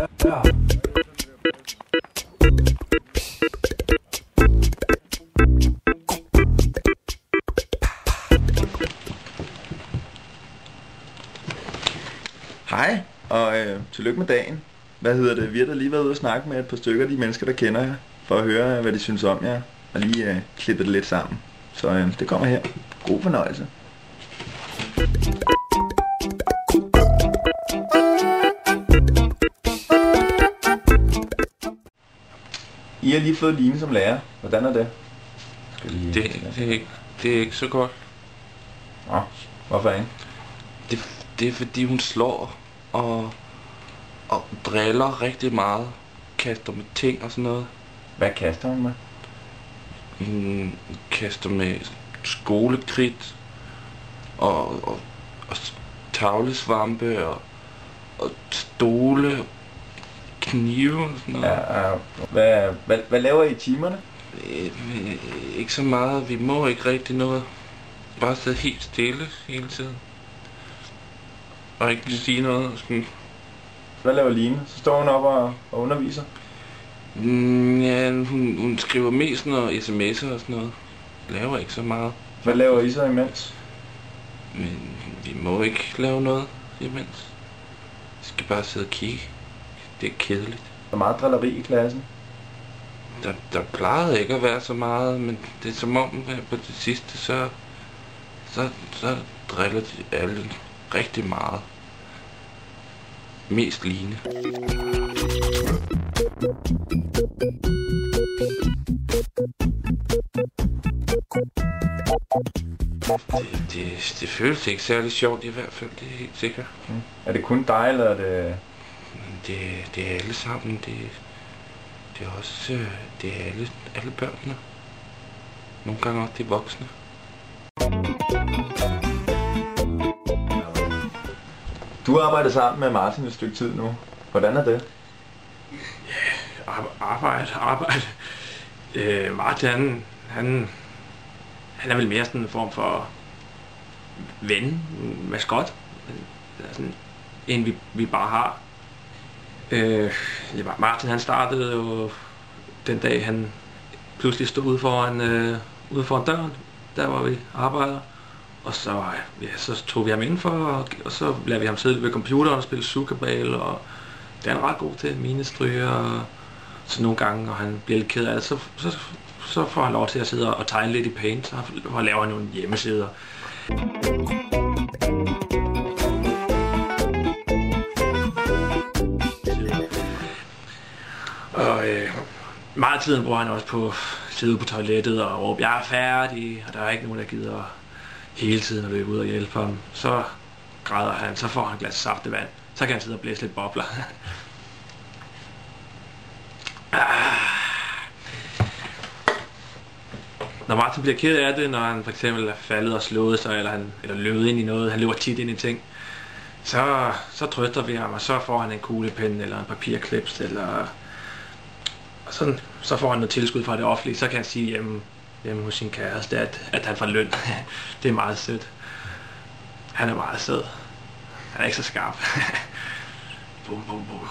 Hej, og tillykke med dagen. Vi har da lige været ude og snakke med et par stykker af de mennesker, der kender jer, for at høre, hvad de synes om jer, og lige klippe det lidt sammen. Så det kommer her. God fornøjelse. I har lige fået Line som lærer. Hvordan er det? Det er ikke så godt. Nå, hvorfor ikke? Det er fordi hun slår og driller rigtig meget. Kaster med ting og sådan noget. Hvad kaster hun med? Hun kaster med skolekridt og tavlesvampe og stole, knive og sådan noget. Ja, hvad laver I i timerne? Ikke så meget. Vi må ikke rigtig noget. Bare sidde helt stille hele tiden. Og ikke sige noget. Sådan. Hvad laver Line? Så står hun op og underviser? Ja, hun skriver mest noget sms'er og sådan noget. Laver ikke så meget. Hvad laver I så imens? Men vi må ikke lave noget imens. Vi skal bare sidde og kigge. Det er kedeligt. Der er meget drilleri i klassen. Der plejede ikke at være så meget, men det er som om på det sidste, så driller de alle rigtig meget. Mest Line. Det føles ikke særlig sjovt i hvert fald, det er helt sikkert. Er det kun dig, eller er det... Det er alle sammen, det er også det er alle børnene. Nogle gange også de voksne. Du har arbejdet sammen med Martin et stykke tid nu. Hvordan er det? Ja, arbejde. Martin, han er vel mere sådan en form for ven, maskot, sådan en vi bare har. Martin han startede jo den dag han pludselig stod ude foran døren, der hvor vi arbejder. Og så tog vi ham indenfor, og så lavede vi ham sidde ved computeren og spille sukkerball, og det er han ret god til, minestryger, og så nogle gange, når han bliver lidt ked af det, så får han lov til at sidde og tegne lidt i Paint, så laver han nogle hjemmesider. Og meget af tiden bruger han også på at sidde på toilettet og råbe, jeg er færdig, og der er ikke nogen, der gider hele tiden at løbe ud og hjælpe ham. Så græder han, så får han et glas saftevand, så kan han sidde og blæse lidt bobler. Når Martin bliver ked af det, når han for eksempel er faldet og slået sig, eller løbet ind i noget, han løber tit ind i ting, så trøster vi ham, og så får han en kuglepen eller en papirklips, eller sådan, så får han noget tilskud fra det offentlige, så kan han sige hjemme hos sin kæreste, at han får løn. Det er meget sødt. Han er meget sød. Han er ikke så skarp. Bum, bum, bum.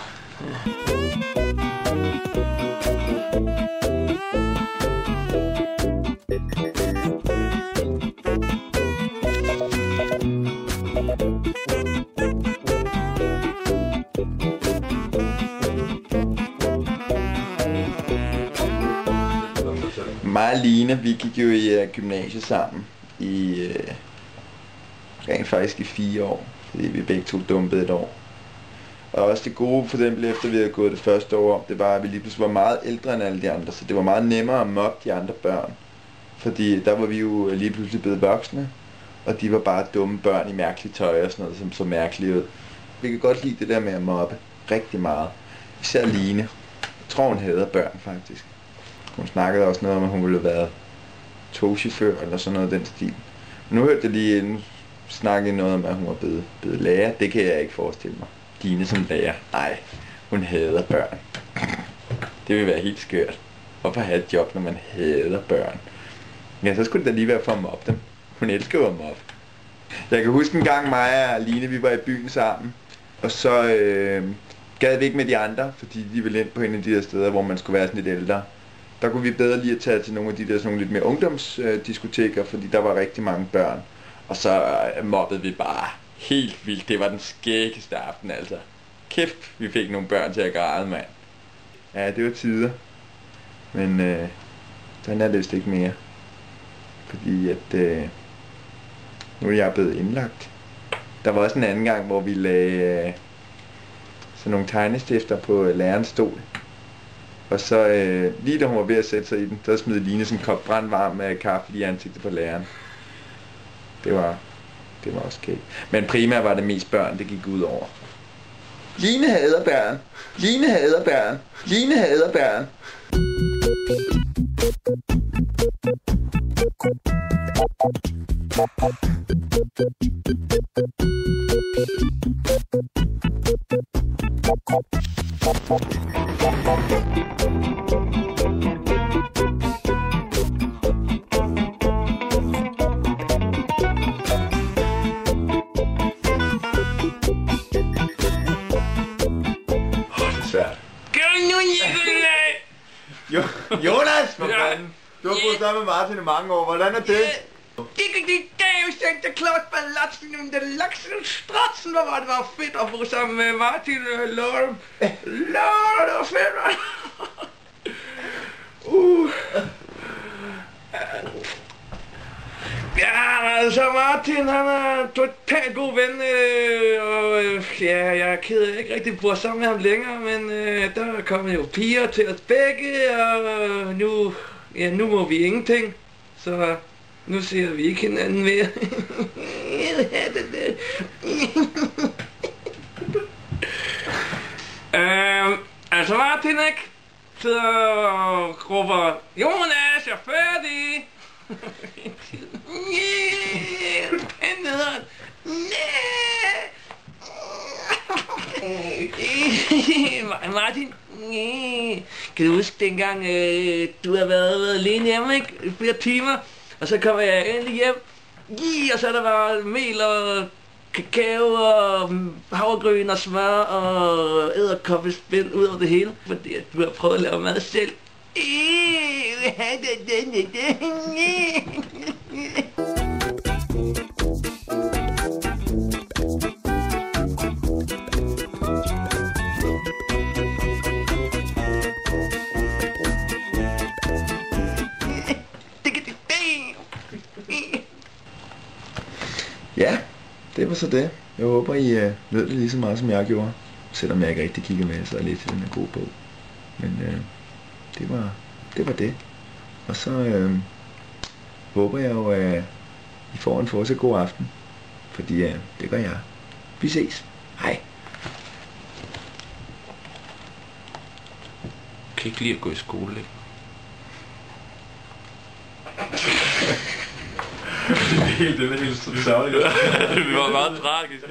Mig og Line, vi gik jo i gymnasiet sammen i rent faktisk i 4 år, fordi vi begge to dumpede et år. Og også det gode for eksempel efter vi havde gået det første år om, det var, at vi lige pludselig var meget ældre end alle de andre, så det var meget nemmere at mobbe de andre børn. Fordi der var vi jo lige pludselig blevet voksne, og de var bare dumme børn i mærkeligt tøj og sådan noget, som så mærkeligt ud. Vi kan godt lide det der med at mobbe rigtig meget. Især Line. Jeg tror hun hader børn faktisk. Hun snakkede også noget om, at hun ville have været togchauffør eller sådan noget af den stil. Men nu hørte jeg lige, nu snakkede noget om, at hun var blevet lærer. Det kan jeg ikke forestille mig. Line som lærer. Nej, hun hader børn. Det vil være helt skørt. Hvorfor have et job, når man hader børn? Ja, så skulle det da lige være for at mobbe dem. Hun elsker jo at mobbe. Jeg kan huske en gang mig og Line, vi var i byen sammen. Og så gad vi ikke med de andre, fordi de ville ind på en af de der steder, hvor man skulle være sådan lidt ældre. Der kunne vi bedre lige at tage til nogle af de der sådan nogle lidt mere ungdomsdiskoteker, fordi der var rigtig mange børn. Og så mobbede vi bare helt vildt. Det var den skæggeste aften, altså. Kæft, vi fik nogle børn til at græde, mand. Ja, det var tider. Men sådan er det vist ikke mere. Fordi at nu er jeg blevet indlagt. Der var også en anden gang, hvor vi lagde sådan nogle tegnestifter på lærerens stol. Og så lige da hun var ved at sætte sig i den, så smed Line sådan en kop brandvarm kaffe i ansigtet på læreren. Det var også skægt. Men primært var det mest børn, det gik ud over. Line hader børn. Line hader børn. Line hader børn. Svært. Jonas, for fanden. Du har boet sammen med Martin i mange år. Hvordan er det? Det gav jo Santa Claus Palatsen om den Laksenstratzen, hvor det var fedt at bo sammen med Martin og Lorem. Lorem, det var fedt, man. Ja, altså Martin, han er totalt god ven, og ja, jeg er ked af, at jeg ikke rigtig bor sammen med ham længere, men der er kommet jo piger til os begge, og nu må vi ingenting, så nu ser vi ikke hinanden mere. Altså Martin, ikke? Sidder og råber, Jonas, jeg er færdig! Martin, kan du huske dengang du har været alene hjemme, ikke? I flere timer, og så kommer jeg endelig hjem, og så er der bare mel og kakao og havregryn og smør og edderkoppespind ud over det hele, fordi du har prøvet at lave mad selv. Ja, det var så det. Jeg håber, I nød det lige så meget, som jeg gjorde. Selvom jeg ikke rigtig kigger med, så er lidt til den her gode bog. Men det var det. Og så håber jeg jo, at I får en fortsat god aften. Fordi det gør jeg. Vi ses. Hej. Kan ikke lide at gå i skole, ikke? Det er helt sørgeligt. Det var meget tragisk.